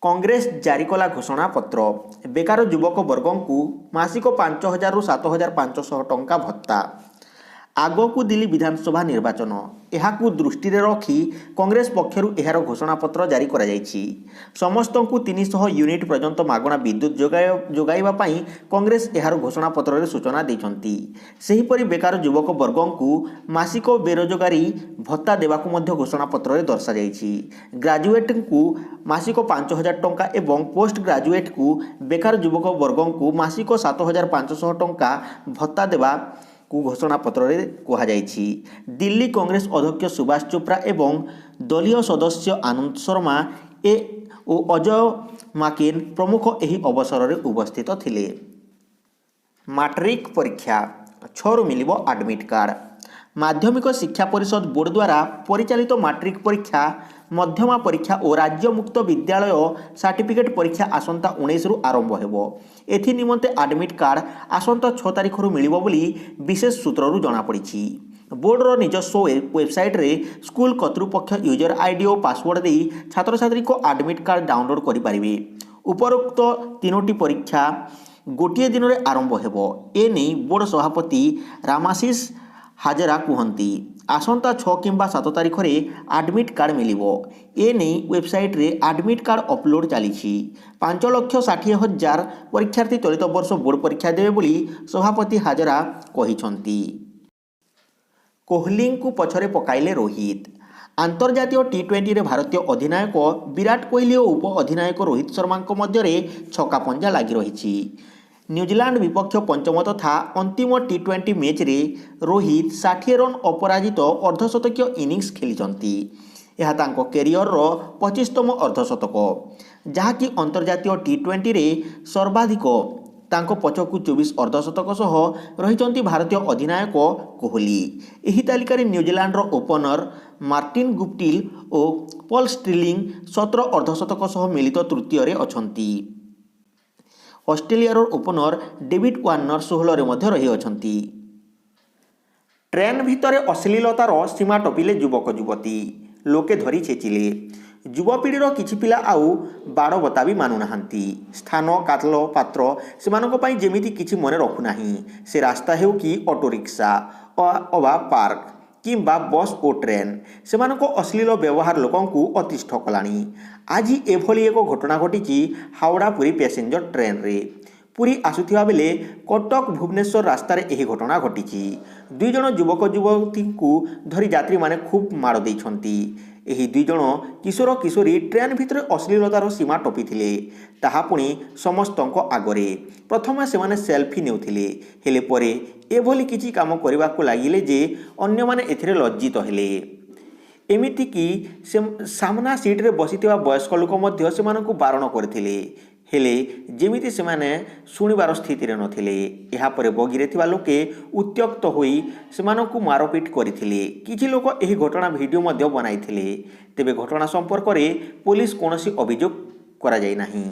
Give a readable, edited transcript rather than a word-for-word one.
कांग्रेस जारी कला घोषणा पत्र बेकार युवक वर्ग को मासिक 5,000 रु 7,500 टंका भत्ता। आगकू दिल्ली विधानसभा निर्वाचन यहाकू दृष्टि रखी कांग्रेस पक्षरु एहार घोषणापत्र जारी करा जायछि। समस्त को 300 यूनिट पर्यंत मागणा विद्युत जोगाइबा पई कांग्रेस एहार घोषणापत्र रे सूचना दैछंती। सेहीपरि बेकार युवक वर्ग को मासिक बेरोजगारी भत्ता देवाकू मध्य घोषणापत्र रे दर्शा जायछि। ग्रेजुएट को मासिक 5,000 टंका एवं पोस्ट ग्रेजुएट को बेकार युवक वर्ग को मासिक 7,500 टंका भत्ता देवा को घोषणा पत्र रे कहा जायछि। दिल्ली कांग्रेस अध्यक्ष सुभाष चोप्रा एवं दलीय सदस्य आनंद शर्मा ओ अजय माकेन प्रमुख एही अवसर रे उपस्थित थिले। मैट्रिक परीक्षा 6 मिलिबो एडमिट कार्ड। माध्यमिक शिक्षा परिषद बोर्ड द्वारा परिचालित मैट्रिक परीक्षा मध्यमा परीक्षा और राज्य मुक्त विद्यालय सर्टिफिकेट परीक्षा आसंता 19 रु आरंभ हेबो। एथि निमंते एडमिट कार्ड आसंता 6 तारिख रु मिलिबो बोली विशेष सूत्ररु जणा पड़िछि। बोर्डर निजस्व वेबसाइट रे स्कूल कर्तृपक्ष यूजर आईडी और पासवर्ड दे छात्र छात्री को एडमिट कार्ड डाउनलोड करि परिबे। उपरोक्त तीनोटी परीक्षा गोटे दिन रे आरंभ हेबो। ए नै बोर्ड सभापति रामाशीष हाजरा कहती आसंता 6 किंबा 7 तारिख रे एडमिट कार्ड मिलिबो। ए नै वेबसाइट रे एडमिट कार्ड अपलोड चली 5,60,000 परीक्षार्थी चलित वर्ष बोर्ड परीक्षा देवे बोली सभापति हाजरा कहिसंती। कोहली को पछरे पकाइले रोहित। आंतर्जातीय टी20 रे भारतीय अधिनायक विराट कोहली और उप अधिनायक रोहित शर्मा मध्य छक्का पंजा लगी रही। न्यूजीलैंड विपक्ष पंचम तथा अंतिम टी20 मैच रे रोहित 60 रन अपराजित अर्धशतकीय इनिंग्स खेली। यह तांको कैरियर रो 25तम अर्धशतक जहाँकि अंतर्जातीय टी20 रे सर्वाधिक तांको पछकू 24 अर्धशतक सह रही भारतीय अधिनायक कोहली। एही तालिका रे न्यूजीलैंड रो ओपनर मार्टिन गुप्टिल और पॉल स्टिरलिंग 17 अर्धशतक सह मिलित तृतीय रे अछंती। ऑस्ट्रेलिया ओपनर डेविड वार्नर 16 रे मध्य रही अछंती। ट्रेन भितरे अश्लीलतार सीमा टपिले युवक युवती लोके धरी छेचिले। युवपीढ़ीर किछि पिला आउ बाड़ बता भी मानु नाहांती। स्थान कातल पात्र सेमानक पई जेमिति किछि मने रखु नाही। से रास्ता हेउ कि ऑटो रिक्शा अवा पार्क किंबा बस और ट्रेन सेमानक अश्लील व्यवहार लोकंकु अतिष्ठ कलानी। आज एभली एक घटना घटी हावड़ा पुरी पैसेंजर ट्रेन रे। पुरी आसुथिबा बेले कटक भुवनेश्वर रास्तार यह घटना घटी। 2 जन युवक युवती को धरी यात्री माने खूब माड़ देइछंती। एही 2 जन किशोर किशोरी ट्रेन भितर अश्लीलतार सीमा टपिथिले ताहा पुणी समस्तंको आगरे। प्रथमे सेमाने सेल्फी नेउथिले हेले परे एभली किछि काम करबाकू लागिले जे अन्य माने एथिरे लज्जित हेले। एमिति कि सामना सीट रे बसिथिबा वयस्क लोक मध्य सेमानकू बारण करथिले हेले जेमिति सेमाने सुनिबार स्थिति रे नथिले। एहा परे बगिरे थिबा लोके उत्त्यक्त होई सेमानकू मारपीट करथिले। किछि लोक एही घटना वीडियो मध्य बनाइथिले। तेबे घटना संपर्क रे पुलिस कोनोसी अभियोग करा जाय नाही।